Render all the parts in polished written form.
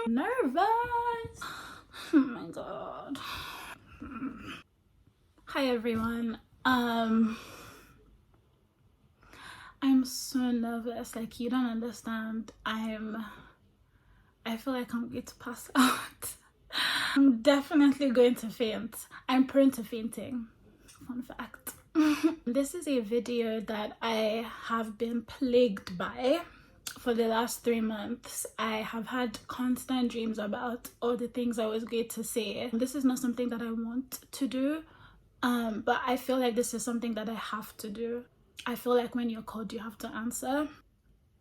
Nervous. Oh my god. Hi everyone. I'm so nervous, like you don't understand. I feel like I'm going to pass out. I'm definitely going to faint. I'm prone to fainting. Fun fact. This is a video that I have been plagued by for the last 3 months. I have had constant dreams about all the things I was going to say. This is not something that I want to do, but I feel like this is something that I have to do. I feel like when you're called, you have to answer.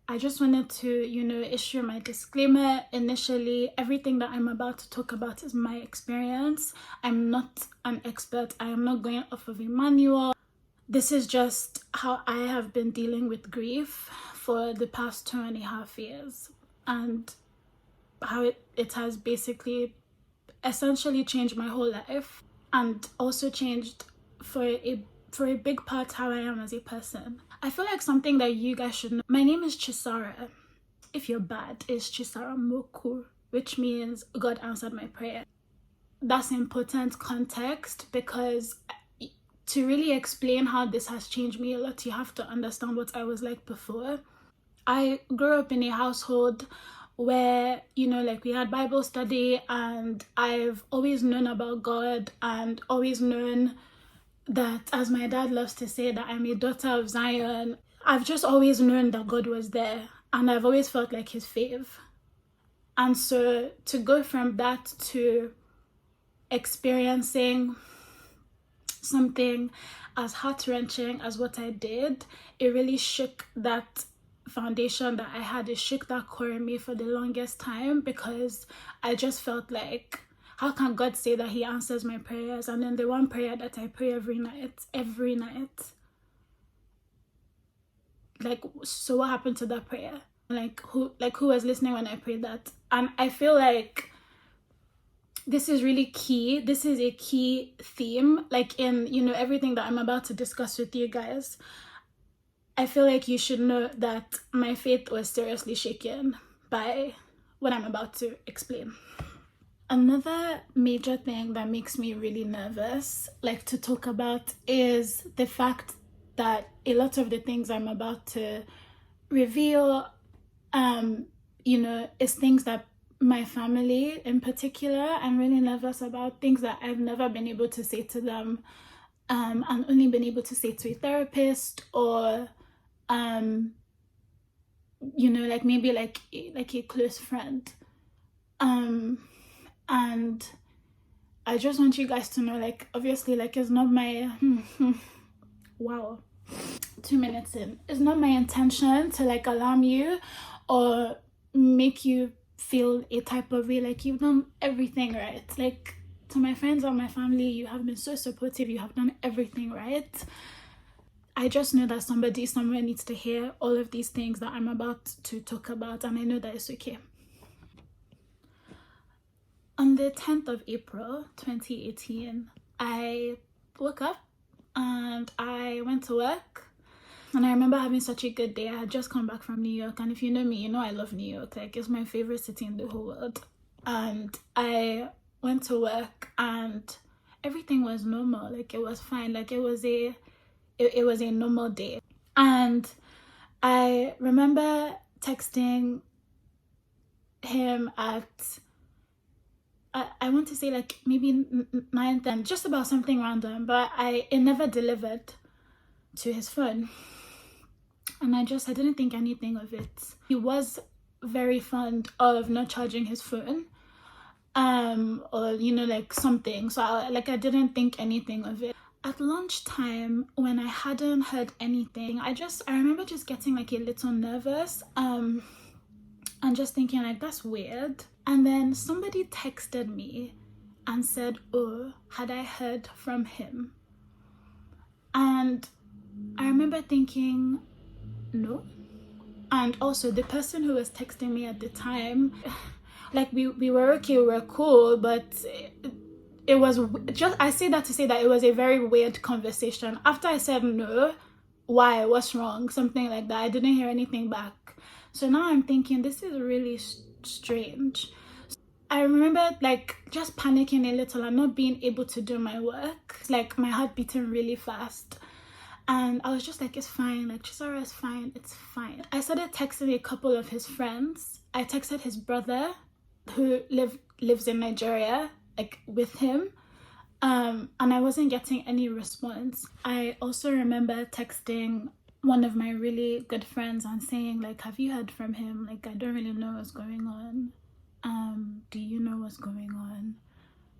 I just wanted to, issue my disclaimer initially. Everything that I'm about to talk about is my experience. I'm not an expert. I am not going off of a manual. This is just how I have been dealing with grief for the past 2.5 years, and how it has basically essentially changed my whole life, and also changed for a big part how I am as a person. I feel like something that you guys should know. My name is Chisara. If you're bad, it's Chisara Moku, which means God answered my prayer. That's important context, because to really explain how this has changed me a lot, you have to understand what I was like before. I grew up in a household where, like we had Bible study, and I've always known about God, and always known that, as my dad loves to say, that I'm a daughter of Zion. I've just always known that God was there, and I've always felt like his fave. And so to go from that to experiencing something as heart-wrenching as what I did, it really shook that foundation that I had. It shook that core in me for the longest time, because I just felt like, how can God say that he answers my prayers, and then the one prayer that I pray every night, like, so what happened to that prayer? Who was listening when I prayed that? And I feel like this is really key. This is a key theme, like in, everything that I'm about to discuss with you guys. I feel like you should know that my faith was seriously shaken by what I'm about to explain. Another major thing that makes me really nervous, like to talk about, is the fact that a lot of the things I'm about to reveal, is things that my family in particular, I'm really nervous about, things that I've never been able to say to them, and only been able to say to a therapist, or maybe like a close friend. And I just want you guys to know, like, obviously, like, it's not my wow, 2 minutes in, it's not my intention to like alarm you or make you feel a type of way, like you've done everything right. Like, to my friends and my family, you have been so supportive, you have done everything right. I just know that somebody somewhere needs to hear all of these things that I'm about to talk about, and I know that it's okay. On the 10th of April 2018, I woke up and I went to work. And I remember having such a good day. I had just come back from New York, and if you know me, you know I love New York. Like, it's my favorite city in the whole world. And I went to work and everything was normal. Like, it was fine. Like, it was a normal day. And I remember texting him at, I want to say like maybe 9:10, just about something random, but it never delivered to his phone. And I didn't think anything of it. He was very fond of not charging his phone, or like something. So I didn't think anything of it. At lunchtime, when I hadn't heard anything, I remember just getting like a little nervous, and just thinking like, that's weird. And then somebody texted me and said, oh, had I heard from him? And I remember thinking, no. And also, the person who was texting me at the time, like, we were okay, we were cool, but it was just, I say that to say that it was a very weird conversation. After I said no, why, what's wrong, something like that. I didn't hear anything back. So now I'm thinking this is really strange. I remember like just panicking a little and not being able to do my work, like my heart beating really fast. And I was just like, it's fine, like Chisara is fine, it's fine. I started texting a couple of his friends. I texted his brother who lives in Nigeria, like with him. And I wasn't getting any response. I also remember texting one of my really good friends and saying like, have you heard from him? Like, I don't really know what's going on. Do you know what's going on?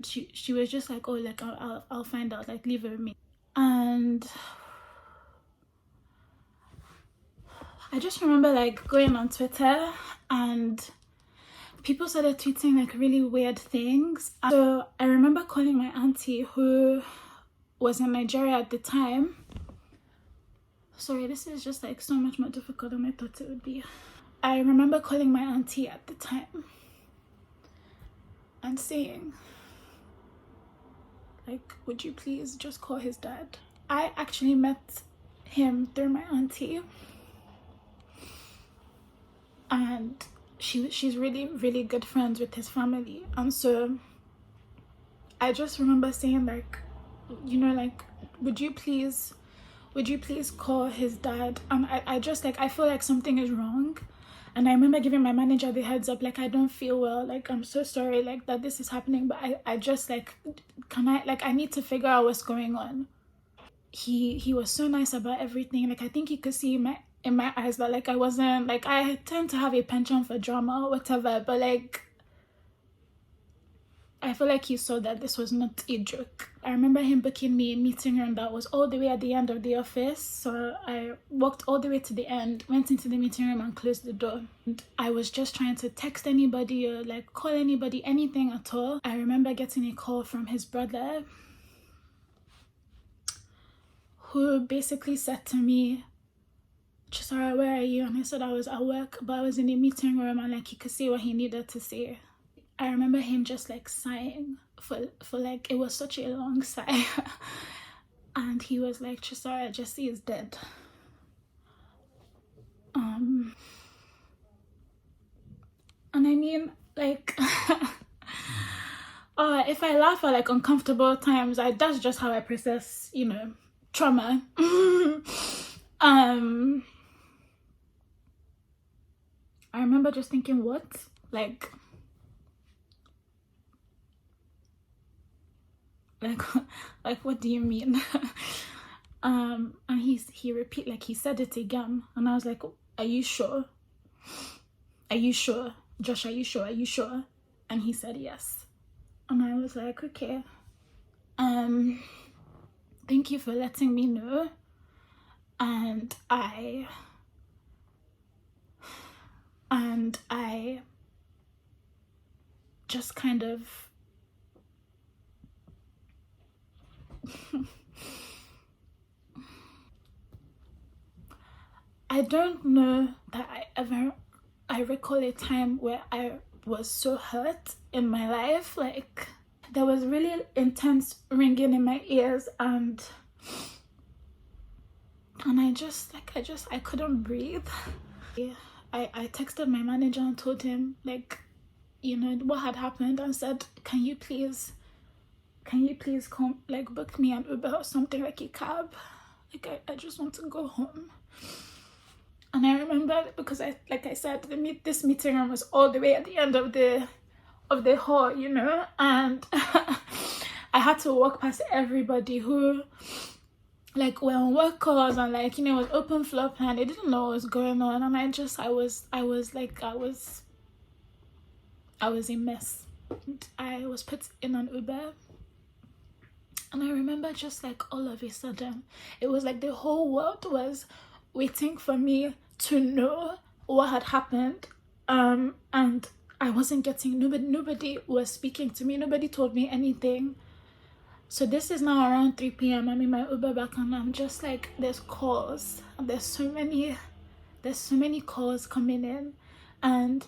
She was just like, oh, like I'll find out, like leave it with me. And I just remember like going on Twitter and people started tweeting like really weird things. So I remember calling my auntie who was in Nigeria at the time. Sorry, this is just like so much more difficult than I thought it would be. I remember calling my auntie at the time and saying like, would you please just call his dad? I actually met him through my auntie, and she's really good friends with his family. And so I just remember saying like, you know, like, would you please call his dad? And I just like, I feel like something is wrong. And I remember giving my manager the heads up, like, I don't feel well, like I'm so sorry like that this is happening, but I just like, I need to figure out what's going on. He was so nice about everything. Like I think he could see in my eyes that like I wasn't, like I tend to have a penchant for drama or whatever, but like I feel like he saw that this was not a joke. I remember him booking me a meeting room that was all the way at the end of the office. So I walked all the way to the end, went into the meeting room and closed the door. And I was just trying to text anybody or like call anybody, anything at all. I remember getting a call from his brother who basically said to me, Chisara, where are you? And I said I was at work, but I was in a meeting room and like he could say what he needed to say. I remember him just like sighing for like, it was such a long sigh. And he was like, Chisara, Jesse is dead. And I mean, like, if I laugh at like uncomfortable times, that's just how I process, you know, trauma. I remember just thinking, what? Like what do you mean? And he repeat, like he said it again, and I was like, are you sure? Are you sure? Josh, are you sure? Are you sure? And he said yes. And I was like, okay. Thank you for letting me know. And I just kind of I don't know that I recall a time where I was so hurt in my life. Like there was really intense ringing in my ears, and I couldn't breathe. I texted my manager and told him like, you know, what had happened, and said, can you please come, like book me an Uber or something, like a cab. Like I just want to go home. And I remember, because like I said, this meeting room was all the way at the end of the hall, you know, and I had to walk past everybody who like were on work calls, and like, you know, it was open floor plan. They didn't know what was going on, and I was a mess. I was put in an Uber, and I remember just like all of a sudden, it was like the whole world was waiting for me to know what had happened, and I wasn't getting, nobody was speaking to me, nobody told me anything. So this is now around 3 p.m. I'm in my Uber back, and I'm just like, there's calls, and there's so many calls coming in. And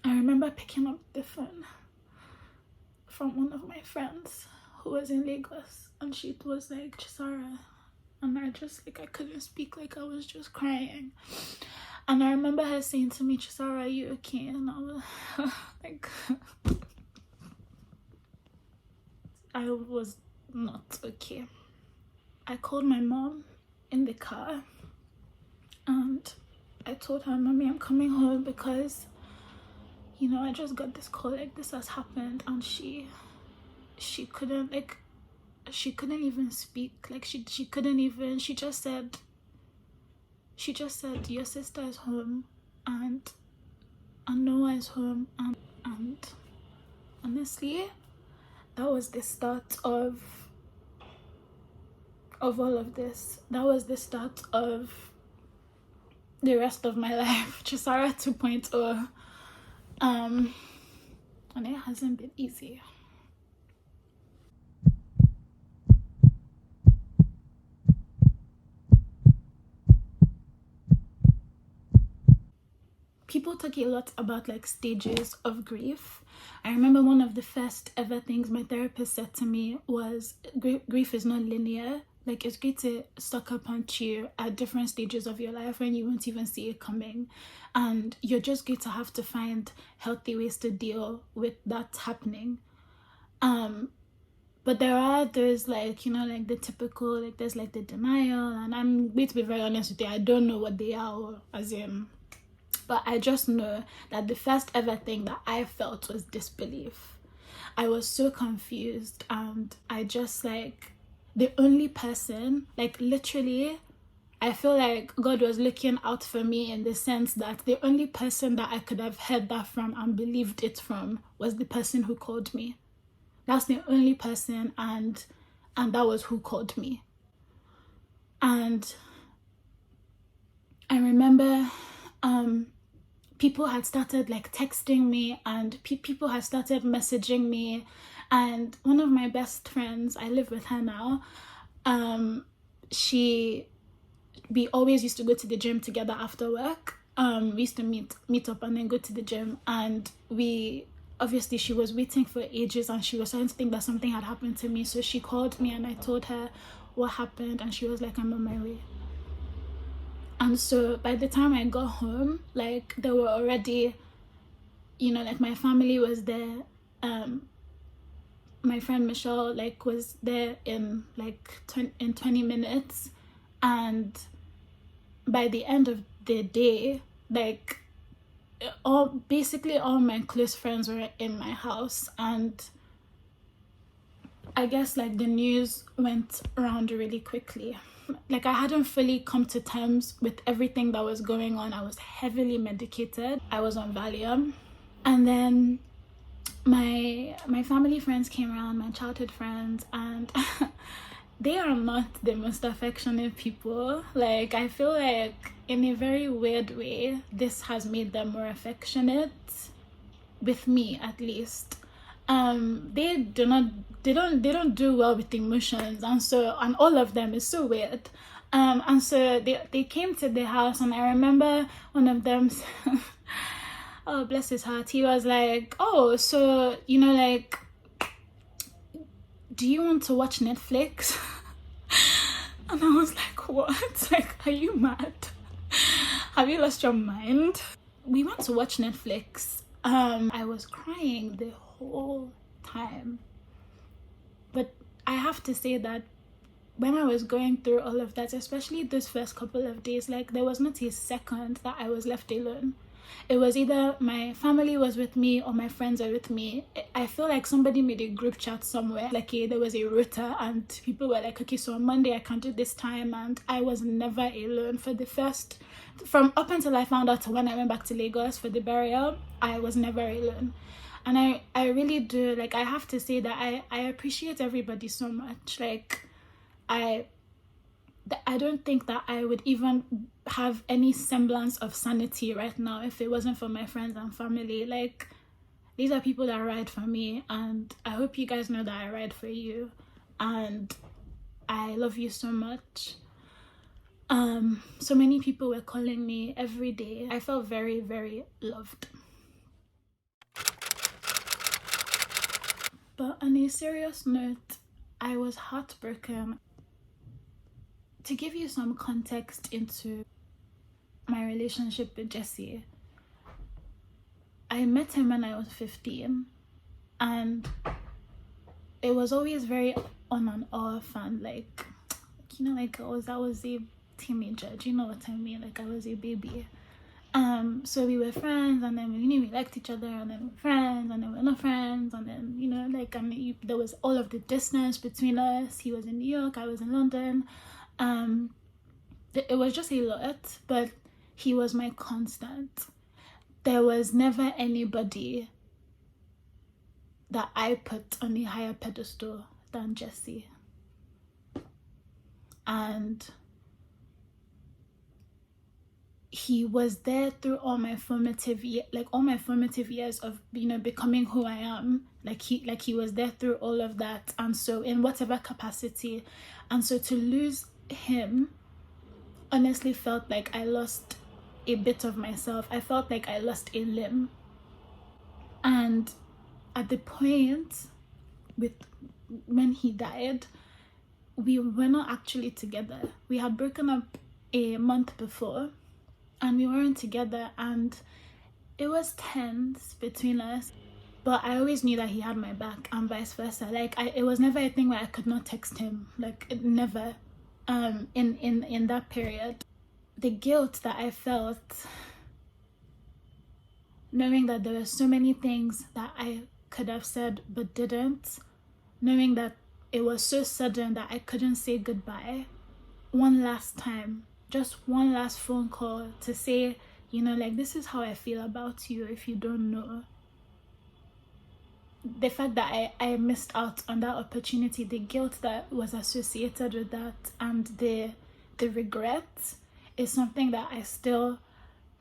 I remember picking up the phone from one of my friends who was in Lagos, and she was like, Chisara, and I couldn't speak, like I was just crying. And I remember her saying to me, Chisara, are you okay? And I was like, I was not okay. I called my mom in the car and I told her, Mommy, I'm coming home because, you know, I just got this call, like this has happened. And she couldn't, like, she couldn't even speak. Like she couldn't even, she just said, your sister is home and Noah is home. And honestly, that was the start of all of this. That was the start of the rest of my life. Chisara 2.0. And it hasn't been easy. People talk a lot about like stages of grief. I remember one of the first ever things my therapist said to me was grief is not linear. Like it's going to sucker punch you at different stages of your life when you won't even see it coming, and you're just going to have to find healthy ways to deal with that happening. But there are those, like, you know, like the typical, like there's like the denial, and I'm going to be very honest with you, I don't know what they are, or as in, but I just know that the first ever thing that I felt was disbelief. I was so confused, and I just, like, the only person, like literally, I feel like God was looking out for me in the sense that the only person that I could have heard that from and believed it from was the person who called me. That's the only person, and that was who called me. And I remember people had started like texting me, and people had started messaging me. And one of my best friends, I live with her now, we always used to go to the gym together after work. We used to meet up and then go to the gym, and obviously she was waiting for ages, and she was starting to think that something had happened to me. So she called me and I told her what happened, and she was like, I'm on my way. And so by the time I got home, like there were already, you know, like my family was there. My friend Michelle like was there in like 20 minutes, and by the end of the day, like basically all my close friends were in my house. And I guess like the news went around really quickly. Like I hadn't fully come to terms with everything that was going on. I was heavily medicated. I was on Valium. And then my family friends came around, my childhood friends, and they are not the most affectionate people. Like I feel like in a very weird way, this has made them more affectionate with me, at least. They don't do well with emotions, and all of them is so weird. And so they came to the house, and I remember one of them oh bless his heart, he was like, oh, so you know, like, do you want to watch Netflix? And I was like, what? Like, are you mad? Have you lost your mind? We went to watch Netflix. I was crying the whole time. But I have to say that when I was going through all of that, especially those first couple of days, like there was not a second that I was left alone. It was either my family was with me or my friends are with me. I feel like somebody made a group chat somewhere, like there was a rota, and people were like, okay, so on Monday I can do this time. And I was never alone for from up until I found out when I went back to Lagos for the burial. I was never alone. And I really do, like, I have to say that I appreciate everybody so much. Like I don't think that I would even have any semblance of sanity right now if it wasn't for my friends and family. Like, these are people that ride for me, and I hope you guys know that I ride for you, and I love you so much. So many people were calling me every day. I felt very, very loved. But on a serious note, I was heartbroken. to give you some context into my relationship with Jesse, I met him when I was 15, and it was always very on and off, and like, you know, like I was a teenager, do you know what I mean? Like I was a baby. So we were friends, and then we liked each other, and then we were friends, and then we were not friends, and then, you know, like, there was all of the distance between us. He was in New York, I was in London. It was just a lot, but he was my constant. There was never anybody that I put on a higher pedestal than Jesse. And he was there through all my formative years of, you know, becoming who I am. Like he was there through all of that, and so in whatever capacity. And so to lose him honestly felt like I lost a bit of myself. I felt like I lost a limb. And at the point when he died, we were not actually together. We had broken up a month before, and we weren't together, and it was tense between us. But I always knew that he had my back, and vice versa. Like it was never a thing where I could not text him. Like never. In that period, the guilt that I felt, knowing that there were so many things that I could have said but didn't, knowing that it was so sudden that I couldn't say goodbye one last time, just one last phone call to say, you know, like, this is how I feel about you if you don't know. The fact that I missed out on that opportunity, the guilt that was associated with that, and the regret is something that I still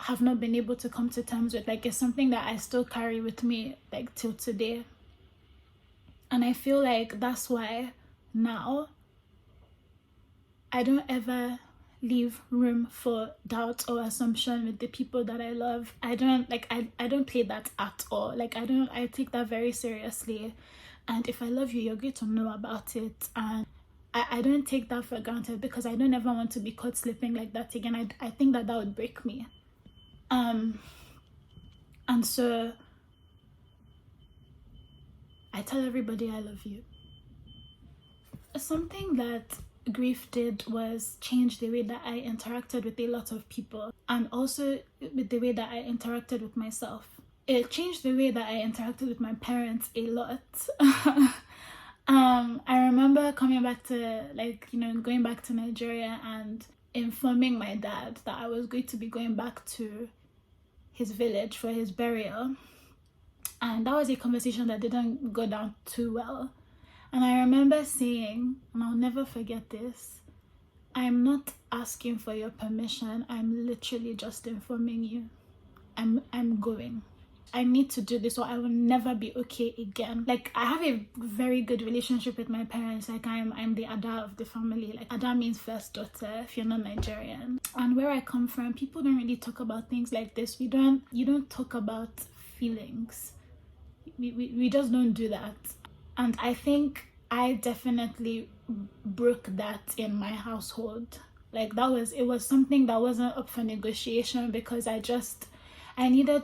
have not been able to come to terms with. Like, it's something that I still carry with me, like, till today. And I feel like that's why now I don't ever leave room for doubt or assumption with the people that I love. I don't play that at all. Like, I take that very seriously. And if I love you, you're going to know about it. And I don't take that for granted, because I don't ever want to be caught slipping like that again. I think that would break me. And so I tell everybody I love you. Something that grief did was change the way that I interacted with a lot of people, and also with the way that I interacted with myself. It changed the way that I interacted with my parents a lot. I remember coming back to, like, you know, going back to Nigeria and informing my dad that I was going to be going back to his village for his burial. And that was a conversation that didn't go down too well. And I remember saying, and I'll never forget this, I'm not asking for your permission. I'm literally just informing you. I'm going. I need to do this, or I will never be okay again. Like, I have a very good relationship with my parents. Like, I'm the Ada of the family. Like, Ada means first daughter if you're not Nigerian. And where I come from, people don't really talk about things like this. You don't talk about feelings. We just don't do that. And I think I definitely broke that in my household. Like, it was something that wasn't up for negotiation, because I needed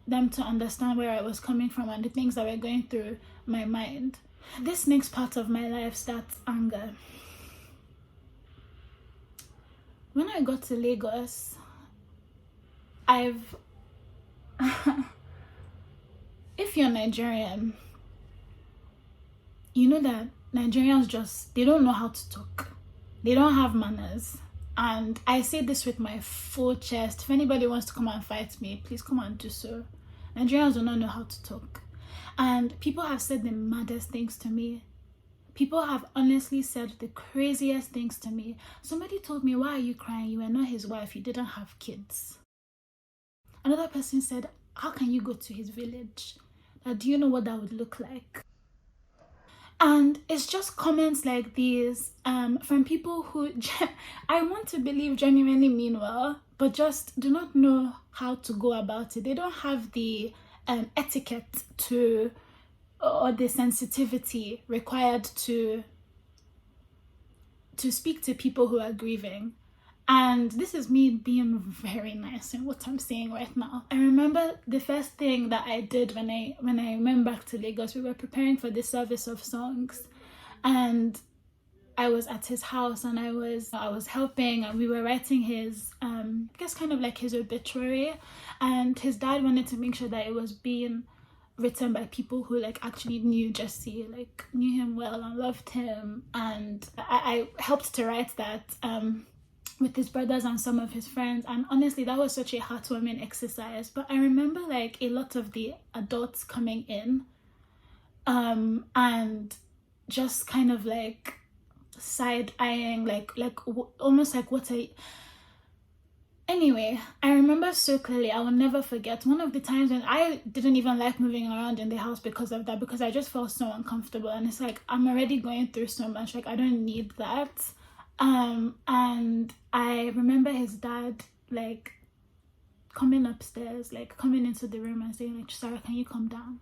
them to understand where I was coming from and the things that were going through my mind. This next part of my life starts anger. When I got to Lagos, if you're Nigerian, you know that Nigerians they don't know how to talk. They don't have manners. And I say this with my full chest. If anybody wants to come and fight me, please come and do so. Nigerians do not know how to talk. And people have said the maddest things to me. People have honestly said the craziest things to me. Somebody told me, why are you crying? You were not his wife. You didn't have kids. Another person said, how can you go to his village? Do you know what that would look like? And it's just comments like these from people who I want to believe genuinely mean well, but just do not know how to go about it. They don't have the etiquette or the sensitivity required to to speak to people who are grieving. And this is me being very nice in what I'm saying right now. I remember the first thing that I did when I went back to Lagos. We were preparing for the service of songs, and I was at his house, and I was helping, and we were writing his I guess kind of like his obituary, and his dad wanted to make sure that it was being written by people who like actually knew Jesse, like knew him well and loved him. And I helped to write that with his brothers and some of his friends, and honestly that was such a heartwarming exercise. But I remember like a lot of the adults coming in and just kind of like side-eyeing, like almost like what I... Anyway, I remember so clearly, I will never forget one of the times when I didn't even like moving around in the house because of that, because I just felt so uncomfortable. And it's like, I'm already going through so much, like I don't need that. And I remember his dad like coming upstairs, like coming into the room and saying like, Sarah, can you come down?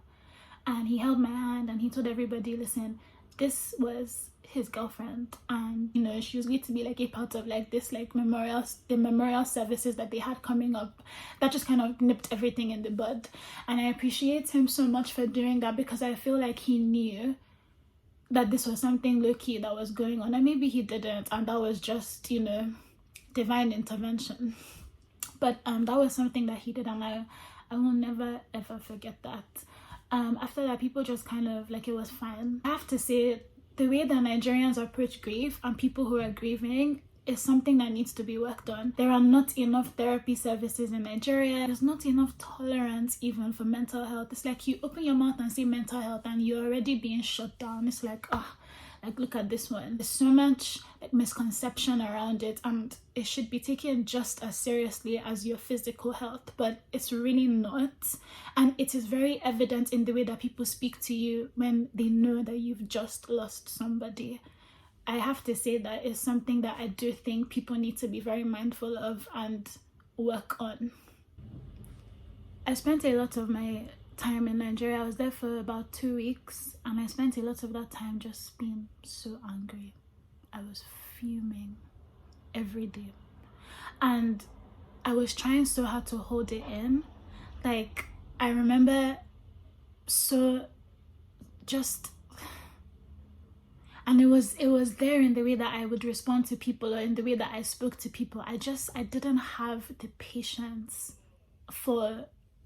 And he held my hand and he told everybody, listen, this was his girlfriend, and you know, she was going to be like a part of like this like the memorial services that they had coming up. That just kind of nipped everything in the bud, and I appreciate him so much for doing that, because I feel like he knew that this was something low-key that was going on, and maybe he didn't, and that was just, you know, divine intervention. But that was something that he did, and I will never ever forget that. After that, people just kind of like, it was fine. I have to say, the way that Nigerians approach grief and people who are grieving is something that needs to be worked on. There are not enough therapy services in Nigeria. There's not enough tolerance even for mental health. It's like you open your mouth and say mental health and you're already being shut down. It's like, like look at this one. There's so much like misconception around it, and it should be taken just as seriously as your physical health, but it's really not. And it is very evident in the way that people speak to you when they know that you've just lost somebody. I have to say that is something that I do think people need to be very mindful of and work on. I spent a lot of my time in Nigeria. I was there for about 2 weeks, and I spent a lot of that time just being so angry. I was fuming every day, and I was trying so hard to hold it in. Like, I remember so just... And it was there in the way that I would respond to people, or in the way that I spoke to people. I didn't have the patience for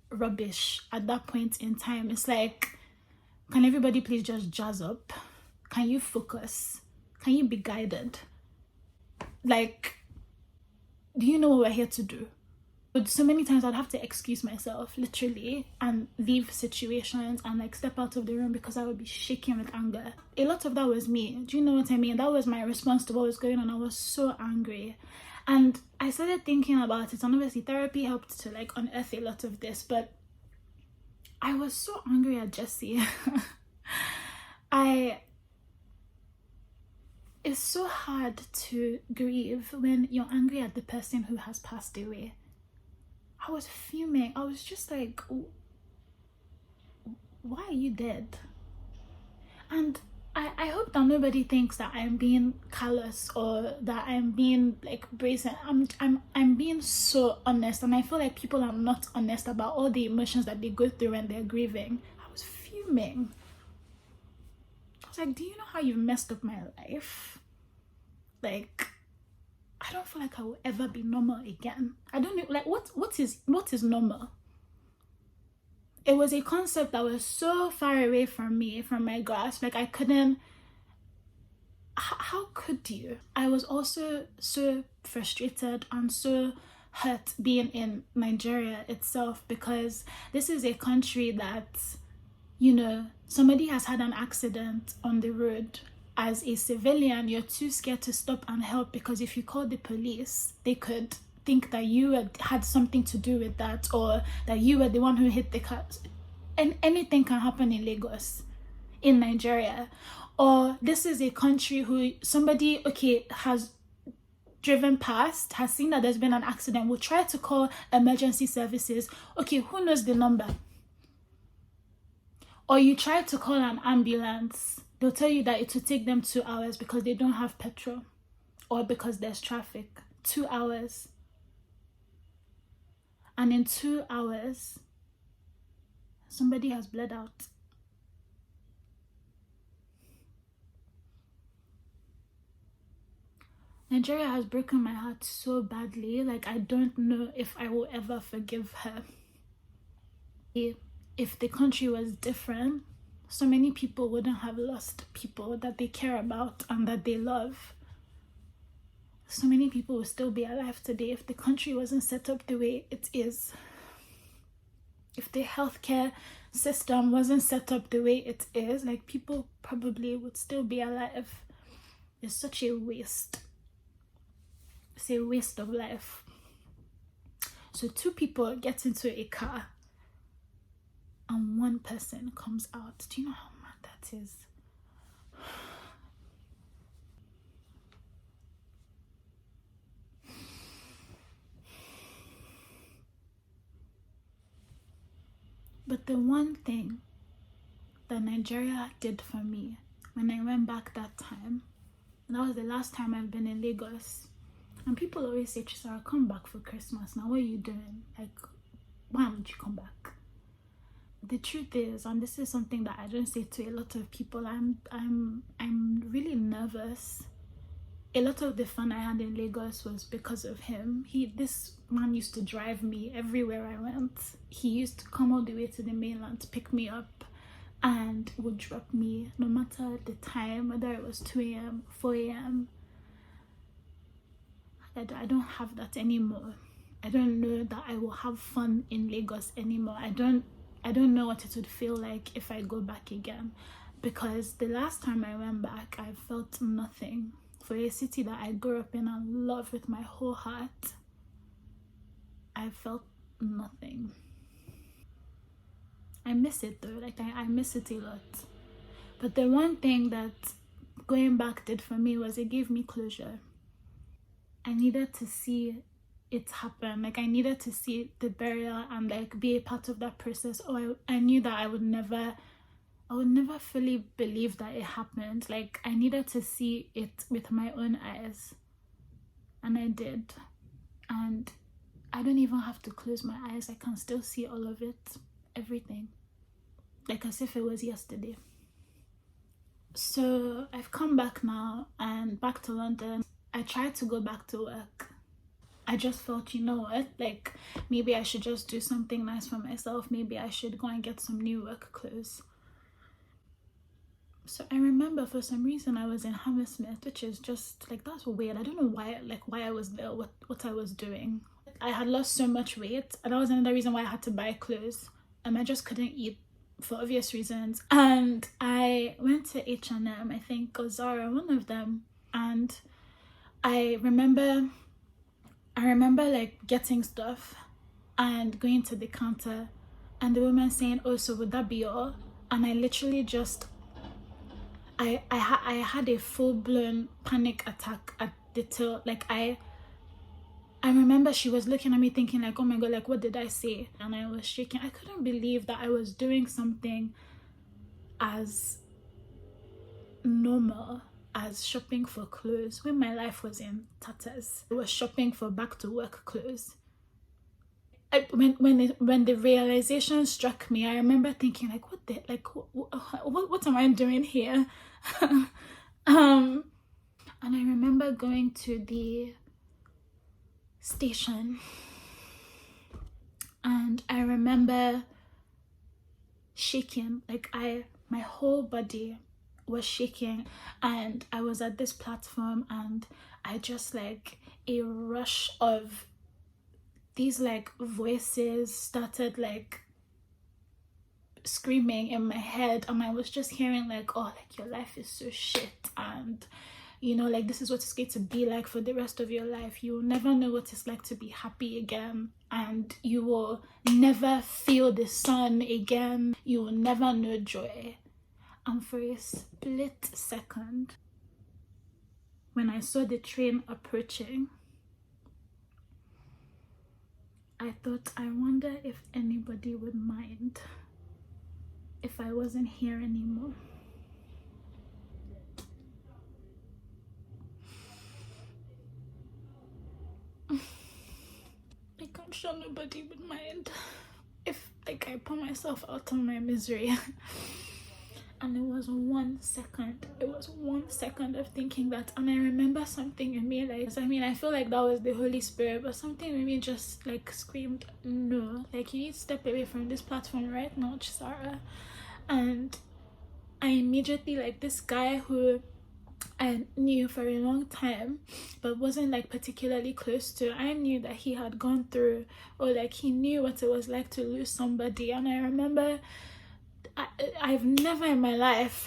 rubbish at that point in time. It's like, can everybody please just jazz up? Can you focus? Can you be guided? Like, do you know what we're here to do? But so many times I'd have to excuse myself, literally, and leave situations and like step out of the room because I would be shaking with anger. A lot of that was me. Do you know what I mean? That was my response to what was going on. I was so angry. And I started thinking about it, and obviously therapy helped to like unearth a lot of this, but I was so angry at Jesse. It's so hard to grieve when you're angry at the person who has passed away. I was fuming. I was just like, why are you dead? And I hope that nobody thinks that I'm being callous or that I'm being like brazen. I'm being so honest, and I feel like people are not honest about all the emotions that they go through when they're grieving. I was fuming. I was like, do you know how you've messed up my life? Like, I don't feel like I will ever be normal again. I don't know, like, what is normal? It was a concept that was so far away from me, from my grasp. Like, I couldn't... How could you? I was also so frustrated and so hurt being in Nigeria itself, because this is a country that, you know, somebody has had an accident on the road. As a civilian, you're too scared to stop and help, because if you call the police, they could think that you had something to do with that, or that you were the one who hit the car. And anything can happen in Lagos, in Nigeria. Or this is a country who somebody, okay, has driven past, has seen that there's been an accident, will try to call emergency services. Okay, who knows the number? Or you try to call an ambulance, they'll tell you that it will take them 2 hours because they don't have petrol. or because there's traffic. 2 hours. And in 2 hours, somebody has bled out. Nigeria has broken my heart so badly. Like, I don't know if I will ever forgive her. If the country was different, so many people wouldn't have lost people that they care about and that they love. So many people would still be alive today if the country wasn't set up the way it is. If the healthcare system wasn't set up the way it is, like, people probably would still be alive. It's such a waste. It's a waste of life. So 2 people get into a car and 1 person comes out. Do you know how mad that is? But the one thing that Nigeria did for me when I went back that time, and that was the last time I've been in Lagos, and people always say, Chisara, come back for Christmas. Now, what are you doing? Like, why would you come back? The truth is, and this is something that I don't say to a lot of people, I'm really nervous. A lot of the fun I had in Lagos was because of him. This man used to drive me everywhere I went. He used to come all the way to the mainland to pick me up and would drop me no matter the time, whether it was 2 a.m., 4 a.m. I don't have that anymore. I don't know that I will have fun in Lagos anymore. I don't know what it would feel like if I go back again, because the last time I went back, I felt nothing. For a city that I grew up in and love with my whole heart, I felt nothing. I miss it though, like I miss it a lot. But the one thing that going back did for me was it gave me closure. I needed to see it happen. Like, I needed to see the burial and like be a part of that process. I knew that I would never fully believe that it happened. Like, I needed to see it with my own eyes, and I did. And I don't even have to close my eyes. I can still see all of it, everything, like as if it was yesterday. So I've come back now and back to London. I tried to go back to work. I just felt, you know what, like, maybe I should just do something nice for myself. Maybe I should go and get some new work clothes. So I remember for some reason I was in Hammersmith, which is just like, that's weird. I don't know why I was there, what I was doing. I had lost so much weight, and that was another reason why I had to buy clothes. I just couldn't eat for obvious reasons. And I went to H&M, I think, or Zara, one of them. And I remember like getting stuff and going to the counter and the woman saying, oh, so would that be all? And I literally just, I had a full-blown panic attack at the till. Like, I remember she was looking at me thinking like, oh my God, like, what did I say? And I was shaking. I couldn't believe that I was doing something as normal as shopping for clothes when my life was in tatters. I was shopping for back to work clothes. When the realization struck me, I remember thinking like, what am I doing here? And I remember going to the station, and I remember shaking. Like, my whole body was shaking, and I was at this platform, and I just, like, a rush of these like voices started like screaming in my head, and I was just hearing like, oh, like, your life is so shit, and you know, like, this is what it's going to be like for the rest of your life. You will never know what it's like to be happy again, and you will never feel the sun again. You will never know joy. And for a split second, when I saw the train approaching, I thought, I wonder if anybody would mind if I wasn't here anymore. I'm sure nobody would mind if like I put myself out of my misery. And it was 1 second. It was 1 second of thinking that, and I remember something in me, like, I mean, I feel like that was the Holy Spirit, but something in me just like screamed, no, like, you need to step away from this platform right now, Chisara. And I immediately, like, this guy who I knew for a long time but wasn't like particularly close to, I knew that he had gone through, or like he knew what it was like to lose somebody. And I remember I've never in my life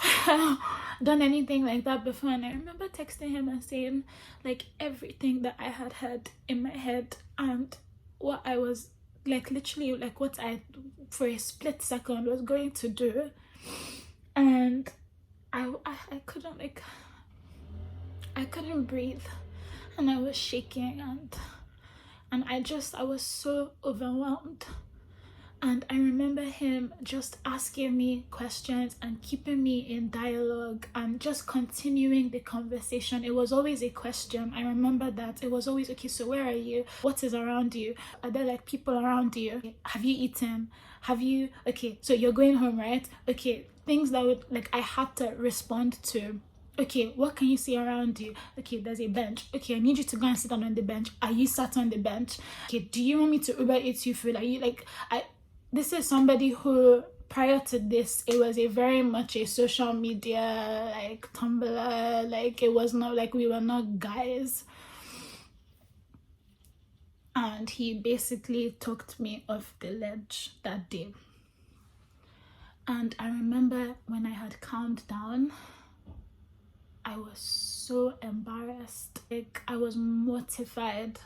done anything like that before, and I remember texting him and saying like everything that I had heard in my head and what I was like, literally like what I for a split second was going to do. And I couldn't, like, I couldn't breathe, and I was shaking, and I was so overwhelmed. And I remember him just asking me questions and keeping me in dialogue and just continuing the conversation. It was always a question. I remember that. It was always, okay, so where are you? What is around you? Are there like people around you? Have you eaten? Have you, okay, so you're going home, right? Okay, things that would, like, I had to respond to. Okay, what can you see around you? Okay, there's a bench. Okay, I need you to go and sit down on the bench. Are you sat on the bench? Okay, do you want me to Uber Eats you food? Are you like, this is somebody who, prior to this, it was a very much a social media, like Tumblr, like it was not like, we were not guys. And he basically talked me off the ledge that day. And I remember when I had calmed down, I was so embarrassed. Like, I was mortified.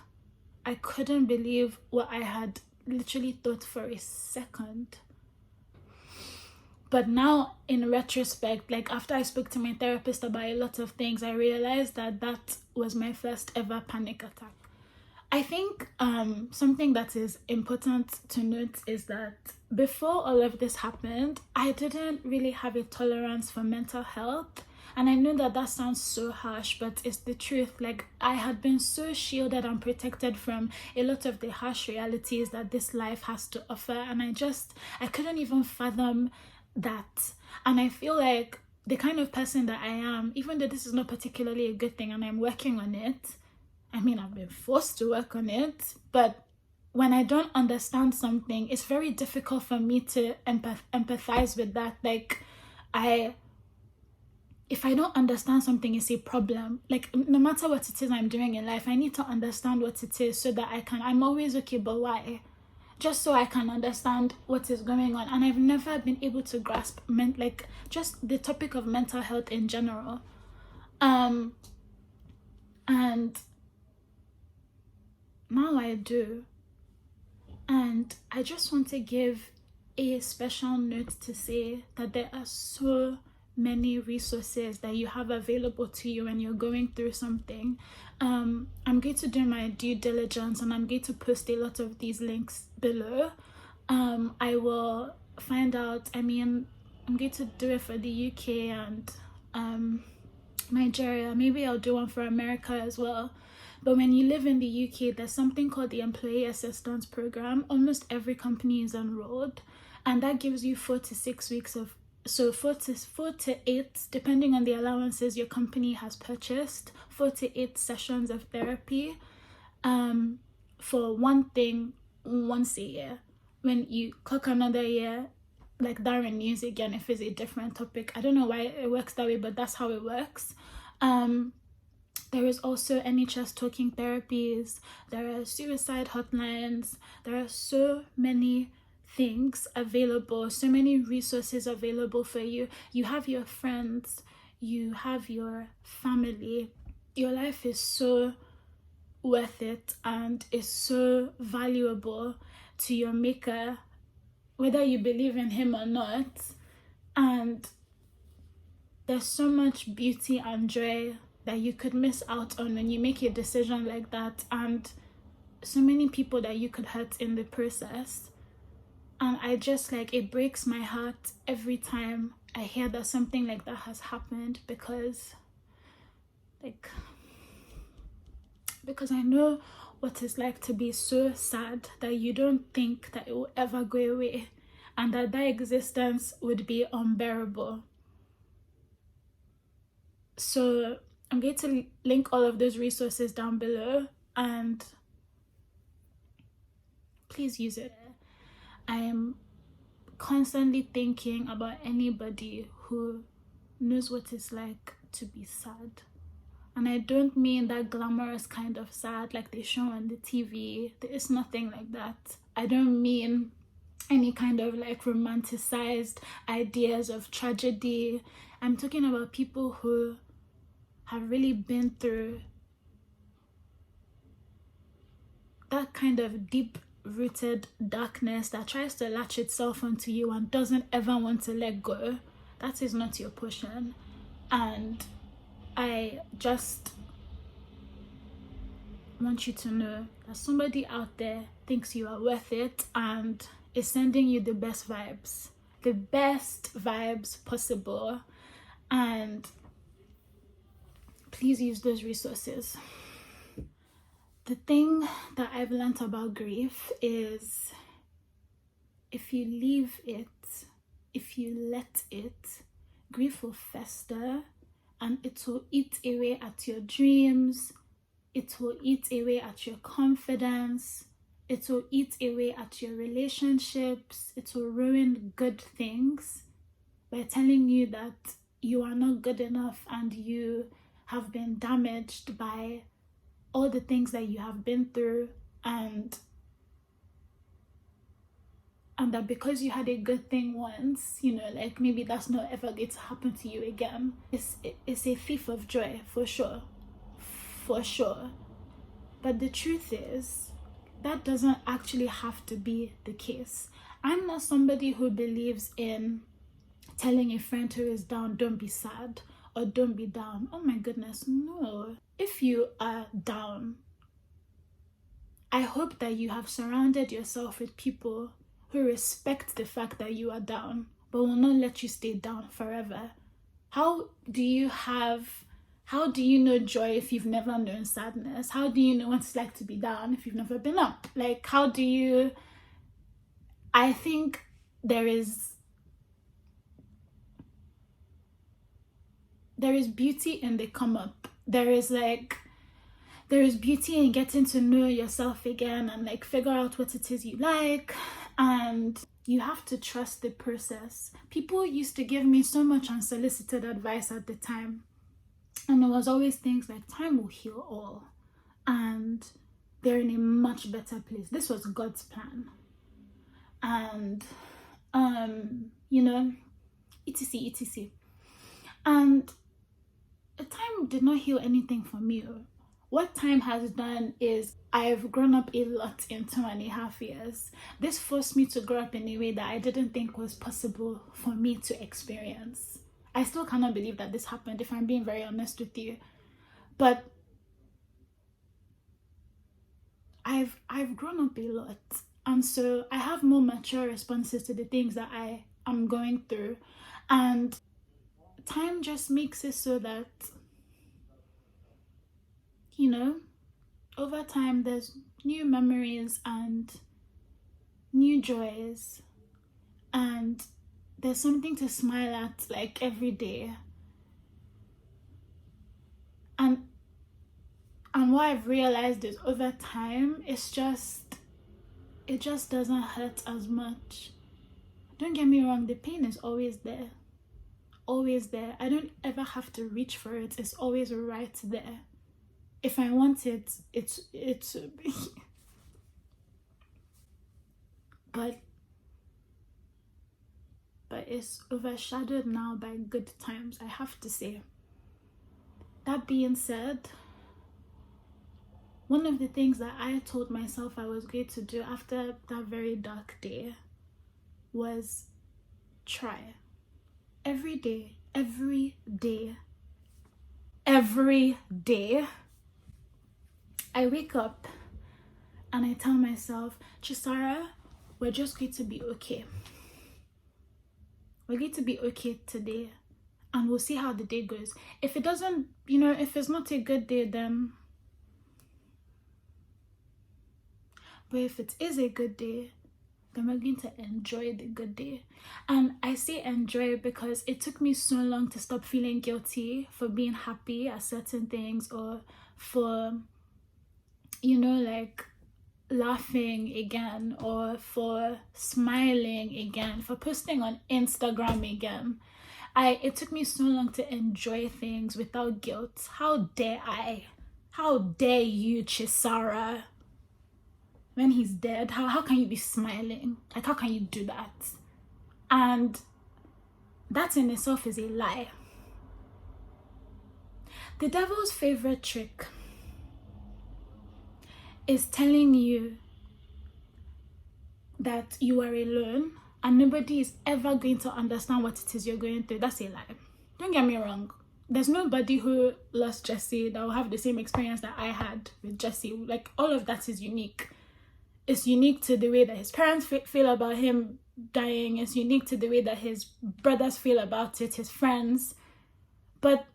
I couldn't believe what I had literally thought for a second. But now, in retrospect, like after I spoke to my therapist about a lot of things, I realized that that was my first ever panic attack. I think something that is important to note is that before all of this happened, I didn't really have a tolerance for mental health. And I know that that sounds so harsh, but it's the truth. Like, I had been so shielded and protected from a lot of the harsh realities that this life has to offer. And I couldn't even fathom that. And I feel like the kind of person that I am, even though this is not particularly a good thing and I'm working on it, I mean, I've been forced to work on it, but when I don't understand something, it's very difficult for me to empathize with that. Like, if I don't understand something, it's a problem. Like, no matter what it is I'm doing in life, I need to understand what it is so that I'm always, okay, but why? Just so I can understand what is going on. And I've never been able to grasp, like, just the topic of mental health in general. And now I do. And I just want to give a special note to say that there are so many resources that you have available to you when you're going through something. I'm going to do my due diligence and I'm going to post a lot of these links below. I will find out, I mean, I'm going to do it for the UK and Nigeria. Maybe I'll do one for America as well. But when you live in the UK, there's something called the Employee Assistance Program. Almost every company is enrolled, and that gives you 4 to 6 weeks of, so 4 to 8, depending on the allowances your company has purchased, 4 to 8 sessions of therapy for one thing once a year. When you clock another year, like, that renews again if it's a different topic. I don't know why it works that way, but that's how it works. There is also NHS talking therapies. There are suicide hotlines. There are so many things available, so many resources available for you. You have your friends, you have your family. Your life is so worth it and is so valuable to your maker, whether you believe in him or not. And there's so much beauty and joy that you could miss out on when you make a decision like that, and so many people that you could hurt in the process. And I just, like, it breaks my heart every time I hear that something like that has happened, because because I know what it's like to be so sad that you don't think that it will ever go away, and that existence would be unbearable. So I'm going to link all of those resources down below, and please use it. I am constantly thinking about anybody who knows what it's like to be sad. And I don't mean that glamorous kind of sad like they show on the TV. There is nothing like that. I don't mean any kind of like romanticized ideas of tragedy. I'm talking about people who have really been through that kind of deep rooted darkness that tries to latch itself onto you and doesn't ever want to let go. That is not your portion. And I just want you to know that somebody out there thinks you are worth it and is sending you the best vibes possible. And please use those resources. The thing that I've learned about grief is if you leave it, if you let it, grief will fester and it will eat away at your dreams, it will eat away at your confidence, it will eat away at your relationships, it will ruin good things by telling you that you are not good enough and you have been damaged by all the things that you have been through, and that because you had a good thing once, you know, like maybe that's not ever going to happen to you again. It's a thief of joy, for sure. But the truth is, that doesn't actually have to be the case. I'm not somebody who believes in telling a friend who is down, don't be sad, or don't be down. Oh my goodness, no. If you are down, I hope that you have surrounded yourself with people who respect the fact that you are down, but will not let you stay down forever. How do you know joy if you've never known sadness? How do you know what it's like to be down if you've never been up? Like, I think there is beauty in the come up. There is beauty in getting to know yourself again and like figure out what it is you like, and you have to trust the process. People used to give me so much unsolicited advice at the time, and it was always things like time will heal all and they're in a much better place. This was God's plan, and you know, etc. And time did not heal anything for me. What time has done is I've grown up a lot in 2.5 years. This forced me to grow up in a way that I didn't think was possible for me to experience. I still cannot believe that this happened, if I'm being very honest with you. But I've grown up a lot, and so I have more mature responses to the things that I am going through, and time just makes it so that, you know, over time there's new memories and new joys, and there's something to smile at like every day. And what I've realized is over time, it just doesn't hurt as much. Don't get me wrong, the pain is always there. Always there. I don't ever have to reach for it. It's always right there. If I want it, it's but it's overshadowed now by good times, I have to say. That being said, one of the things that I told myself I was going to do after that very dark day was try. Every day, I wake up and I tell myself, Chisara, we're just going to be okay. We're going to be okay today, and we'll see how the day goes. If it doesn't, if it's not a good day, then But if it is a good day, then we're going to enjoy the good day. And I say enjoy because it took me so long to stop feeling guilty for being happy at certain things, or for, like laughing again, or for smiling again, for posting on Instagram again. It took me so long to enjoy things without guilt. How dare I? How dare you, Chisara? When he's dead, how can you be smiling? Like, how can you do that? And that in itself is a lie. The devil's favorite trick is telling you that you are alone and nobody is ever going to understand what it is you're going through. That's a lie. Don't get me wrong. There's nobody who lost Jesse that will have the same experience that I had with Jesse. Like, all of that is unique. It's unique to the way that his parents feel about him dying. It's unique to the way that his brothers feel about it, his friends. But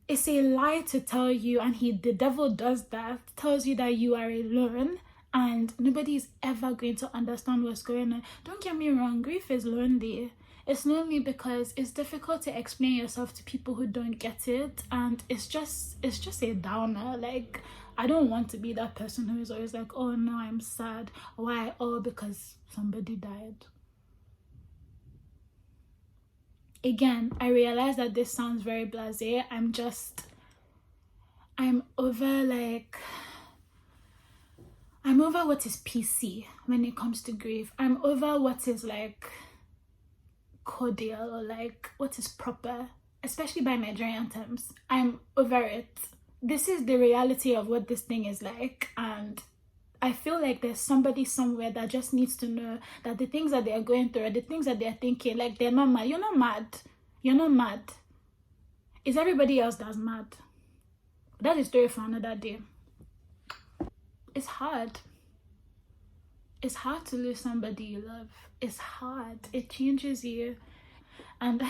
it's a lie to tell you, and the devil does that, tells you that you are alone and nobody is ever going to understand what's going on. Don't get me wrong, grief is lonely. It's lonely because it's difficult to explain yourself to people who don't get it, and it's just a downer. Like, I don't want to be that person who is always like, oh no, I'm sad. Why? Oh, because somebody died. Again, I realize that this sounds very blasé. I'm over what is PC when it comes to grief. I'm over what is like cordial, or like what is proper, especially by Nigerian terms. I'm over it. This is the reality of what this thing is like, and I feel like there's somebody somewhere that just needs to know that the things that they are going through, or the things that they're thinking, like, they're not mad. You're not mad. You're not mad. It's everybody else that's mad. That is a story for another day. It's hard. It's hard to lose somebody you love. It's hard. It changes you. And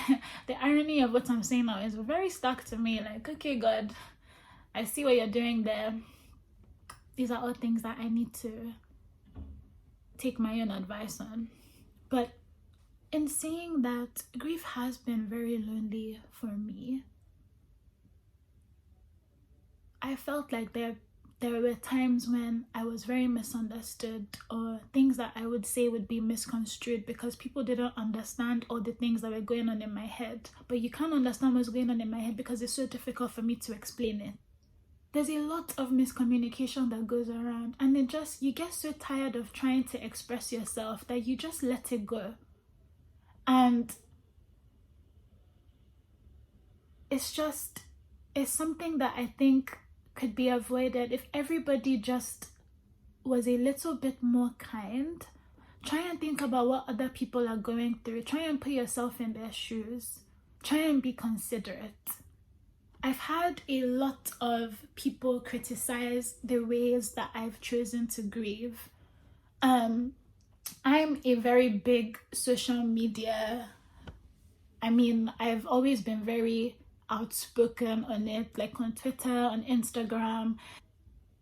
the irony of what I'm saying now is very stuck to me. Like, okay, God, I see what you're doing there. These are all things that I need to take my own advice on. But in saying that, grief has been very lonely for me. I felt like there were times when I was very misunderstood, or things that I would say would be misconstrued because people didn't understand all the things that were going on in my head. But you can't understand what's going on in my head because it's so difficult for me to explain it. There's a lot of miscommunication that goes around, and you get so tired of trying to express yourself that you just let it go. And it's something that I think could be avoided if everybody just was a little bit more kind. Try and think about what other people are going through. Try and put yourself in their shoes. Try and be considerate. I've had a lot of people criticize the ways that I've chosen to grieve. I'm a very big social media. I've always been very outspoken on it, like on Twitter, on Instagram.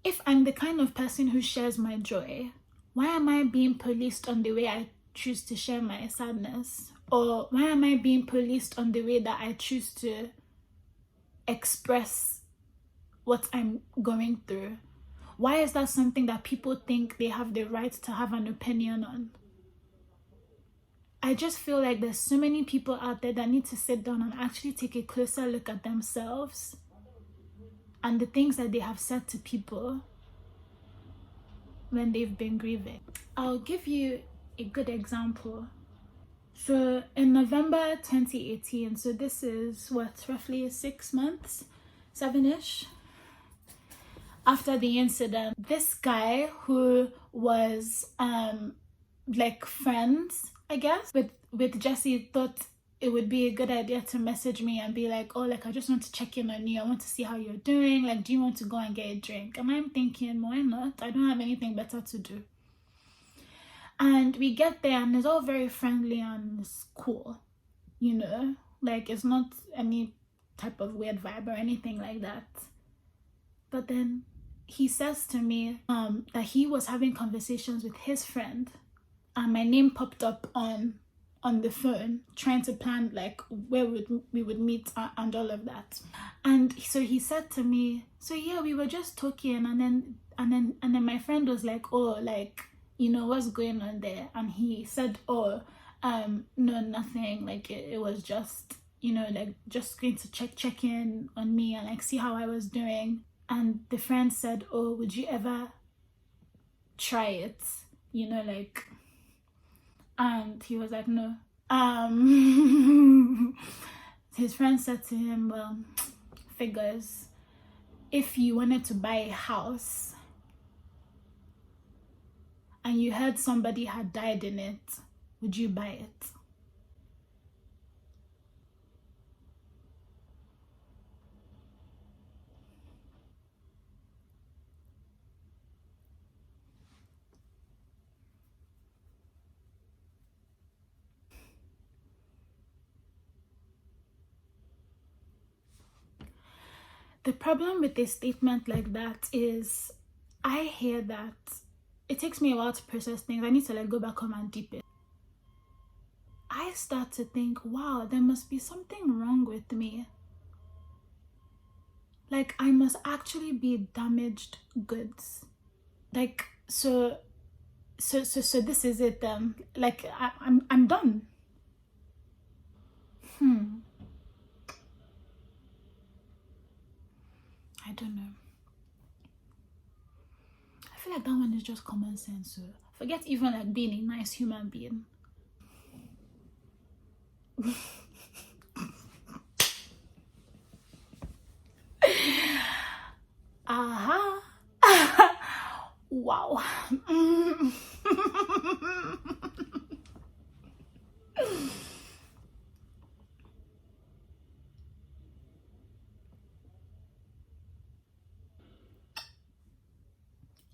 If I'm the kind of person who shares my joy, why am I being policed on the way I choose to share my sadness? Or why am I being policed on the way that I choose to express what I'm going through? Why is that something that people think they have the right to have an opinion on? I just feel like there's so many people out there that need to sit down and actually take a closer look at themselves and the things that they have said to people when they've been grieving. I'll give you a good example. So in November 2018, so this is roughly 6 months, 7-ish, after the incident, this guy who was like friends, I guess, with Jesse, thought it would be a good idea to message me and be like, oh, like, I just want to check in on you. I want to see how you're doing. Like, do you want to go and get a drink? And I'm thinking, why not? I don't have anything better to do. And we get there and it's all very friendly and it's cool, like, it's not any type of weird vibe or anything like that. But then he says to me that he was having conversations with his friend, and my name popped up on the phone, trying to plan like where we would meet and all of that. And so he said to me, so yeah, we were just talking, and then my friend was like, oh, like, you know, what's going on there? And he said, oh, no, nothing, like it was just, you know, like just going to check in on me and like see how I was doing. And the friend said, oh, would you ever try it, you know, like, and he was like, no. His friend said to him, well, figures, if you wanted to buy a house and you heard somebody had died in it, would you buy it? The problem with a statement like that is, I hear that, it takes me a while to process things. I need to like go back home and deep it. I start to think, wow, there must be something wrong with me. Like, I must actually be damaged goods. Like, so this is it then. Like, I'm done. I don't know. I feel like that one is just common sense. So forget even like being a nice human being. Aha. Wow.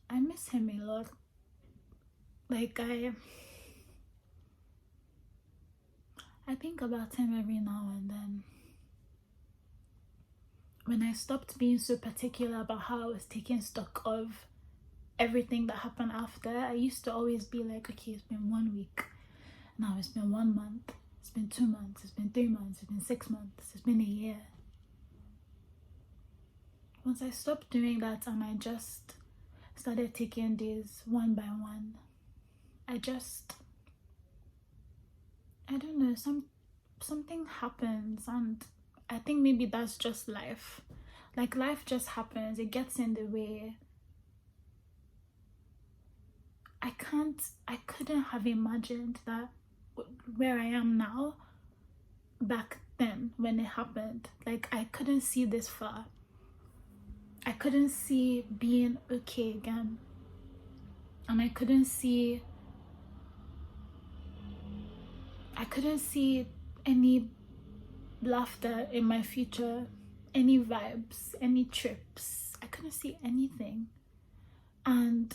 I miss him a lot. Like, I think about him every now and then. When I stopped being so particular about how I was taking stock of everything that happened after, I used to always be like, okay, it's been 1 week. Now it's been 1 month. It's been 2 months. It's been 3 months. It's been 6 months. It's been a year. Once I stopped doing that and I just started taking days one by one, I don't know, something happens, and I think maybe that's just life. Like, life just happens, it gets in the way. I couldn't have imagined that where I am now back then when it happened. Like, I couldn't see this far. I couldn't see being okay again. And I couldn't see any laughter in my future, any vibes, any trips. I couldn't see anything. And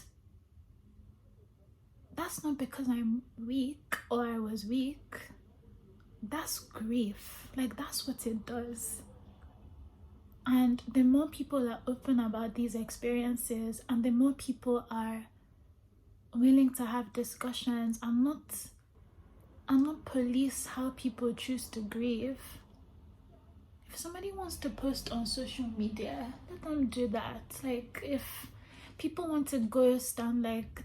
that's not because I'm weak or I was weak. That's grief. Like, that's what it does. And the more people are open about these experiences, and the more people are willing to have discussions and not police how people choose to grieve. If somebody wants to post on social media, let them do that. Like, if people want to ghost and like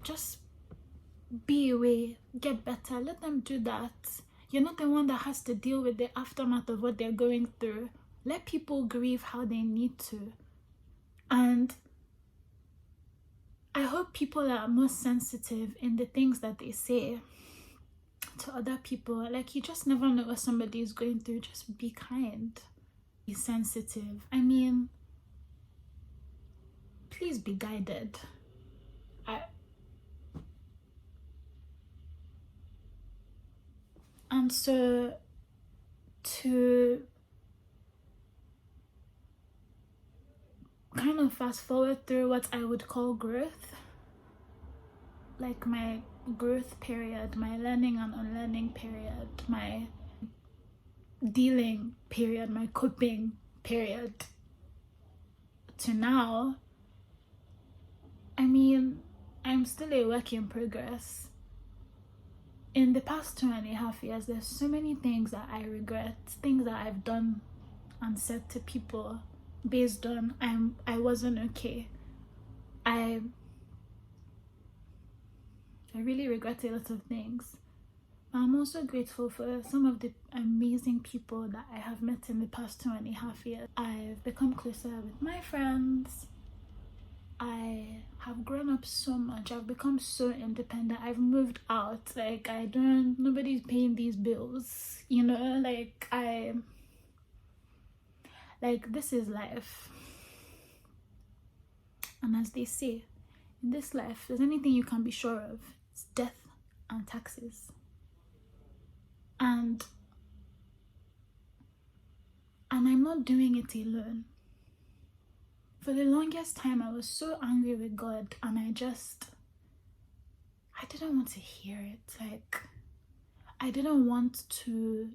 just be away, get better, let them do that. You're not the one that has to deal with the aftermath of what they're going through. Let people grieve how they need to. And I hope people are more sensitive in the things that they say to other people. Like, you just never know what somebody is going through. Just be kind, be sensitive. I mean, please be guided. And so, to kind of fast forward through what I would call growth, like my growth period, my learning and unlearning period, my dealing period, my coping period, to now, I mean, I'm still a work in progress. In the past 2.5 years, there's so many things that I regret, things that I've done and said to people based on I wasn't okay. I really regret a lot of things. I'm also grateful for some of the amazing people that I have met in the past 2.5 years. I've become closer with my friends. I have grown up so much. I've become so independent. I've moved out. Like, nobody's paying these bills, you know? Like, this is life. And as they say, in this life, if there's anything you can be sure of, it's death and taxes. And I'm not doing it alone. For the longest time, I was so angry with God, and I didn't want to hear it. Like, I didn't want to,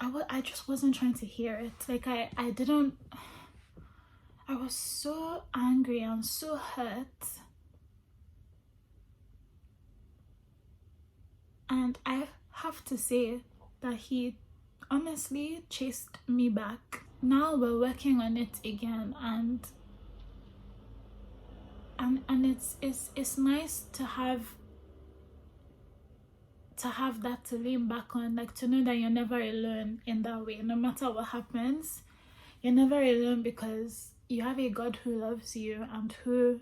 I just wasn't trying to hear it. Like, I was so angry and so hurt. And I have to say that he honestly chased me back. Now we're working on it again, and it's nice to have that to lean back on, like, to know that you're never alone in that way. No matter what happens, you're never alone, because you have a God who loves you and who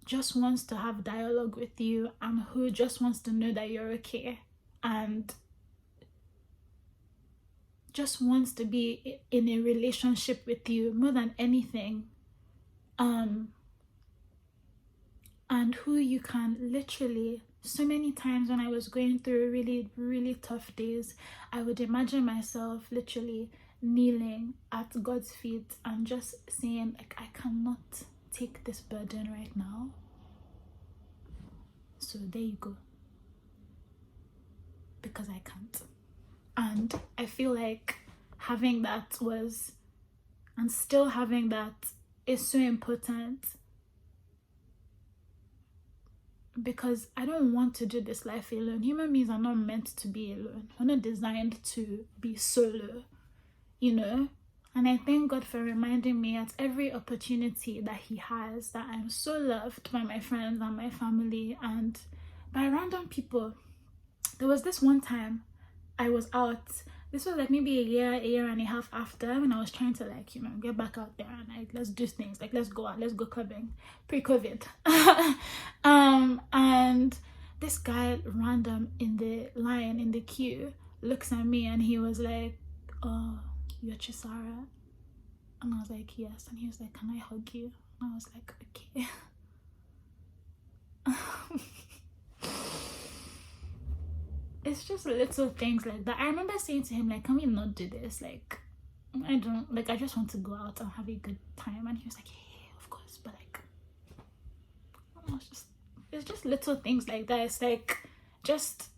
just wants to have dialogue with you, and who just wants to know that you're okay, and just wants to be in a relationship with you more than anything, and who you can literally, so many times when I was going through really, really tough days, I would imagine myself literally kneeling at God's feet and just saying, like, I cannot take this burden right now. So there you go. Because I can't. And I feel like having that was, and still having that, is so important, because I don't want to do this life alone. Human beings are not meant to be alone. We're not designed to be solo, you know? And I thank God for reminding me at every opportunity that he has that I'm so loved by my friends and my family and by random people. There was this one time I was out. This was like maybe a year and a half after, when I was trying to, like, you know, get back out there and, like, let's do things, like, let's go out, let's go clubbing, pre-COVID. And this guy random in the line, in the queue, looks at me and he was like, oh, you're Chisara? And I was like, yes. And he was like, can I hug you? And I was like, okay. It's just little things like that. I remember saying to him, like, can we not do this? Like, I just want to go out and have a good time. And he was like, yeah, of course. But, like, it's just little things like that. It's like, just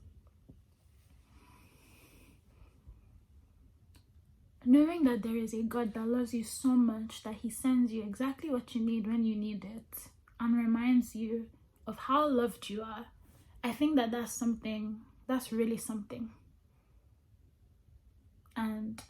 knowing that there is a God that loves you so much that he sends you exactly what you need when you need it, and reminds you of how loved you are. I think that that's really something. And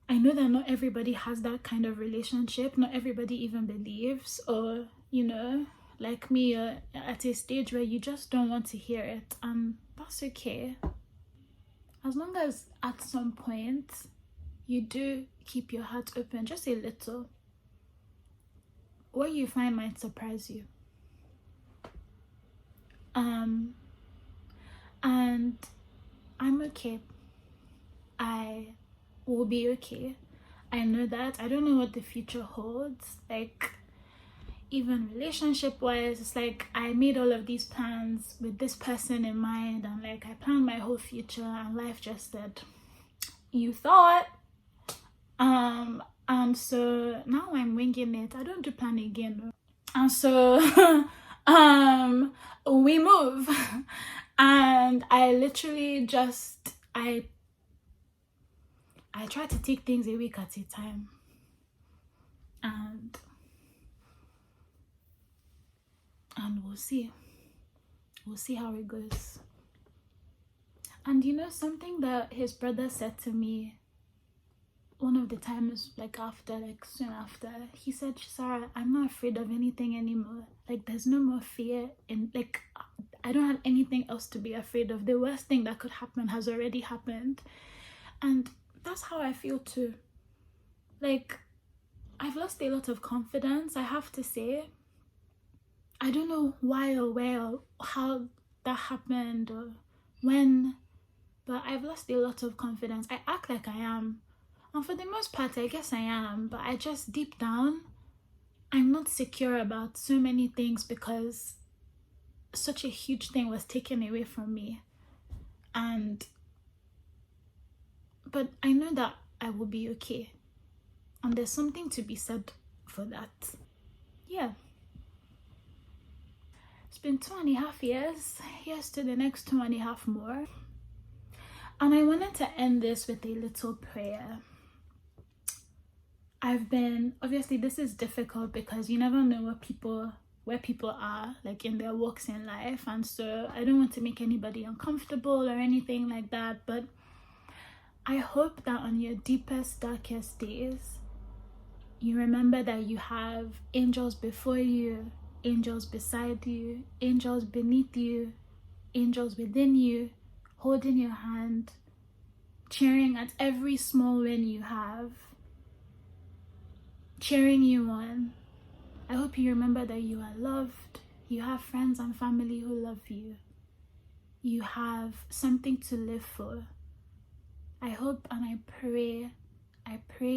I know that not everybody has that kind of relationship. Not everybody even believes, or, you know, like me, at a stage where you just don't want to hear it, and that's okay. As long as at some point you do keep your heart open, just a little, what you find might surprise you. And I'm okay. I will be okay. I know that. I don't know what the future holds. Like, even relationship-wise, it's like I made all of these plans with this person in mind, and, like, I planned my whole future, and life just said, you thought. And so now I'm winging it. I don't do plan again. And so we move. And I literally just, I try to take things a week at a time. And and we'll see how it goes. And you know, something that his brother said to me one of the times, like soon after, he said, Sarah, I'm not afraid of anything anymore. Like, there's no more fear in, like, I don't have anything else to be afraid of. The worst thing that could happen has already happened. And that's how I feel too. Like, I've lost a lot of confidence, I have to say. I don't know why or where or how that happened or when, but I've lost a lot of confidence. I act like I am. And for the most part, I guess I am, but I just deep down, I'm not secure about so many things because such a huge thing was taken away from me. But I know that I will be okay. And there's something to be said for that. Yeah. It's been 2.5 years. Here's to the next 2.5 more. And I wanted to end this with a little prayer. Obviously this is difficult because you never know where people are, like in their walks in life, and so I don't want to make anybody uncomfortable or anything like that, but I hope that on your deepest, darkest days, you remember that you have angels before you, angels beside you, angels beneath you, angels within you, holding your hand, cheering at every small win you have, cheering you on. I hope you remember that you are loved. You have friends and family who love you. You have something to live for. I hope and I pray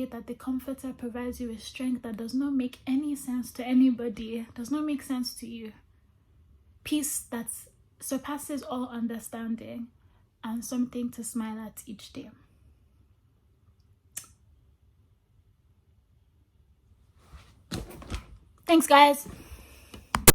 that the Comforter provides you with strength that does not make any sense to anybody, does not make sense to you. Peace that surpasses all understanding, and something to smile at each day. Thanks, guys.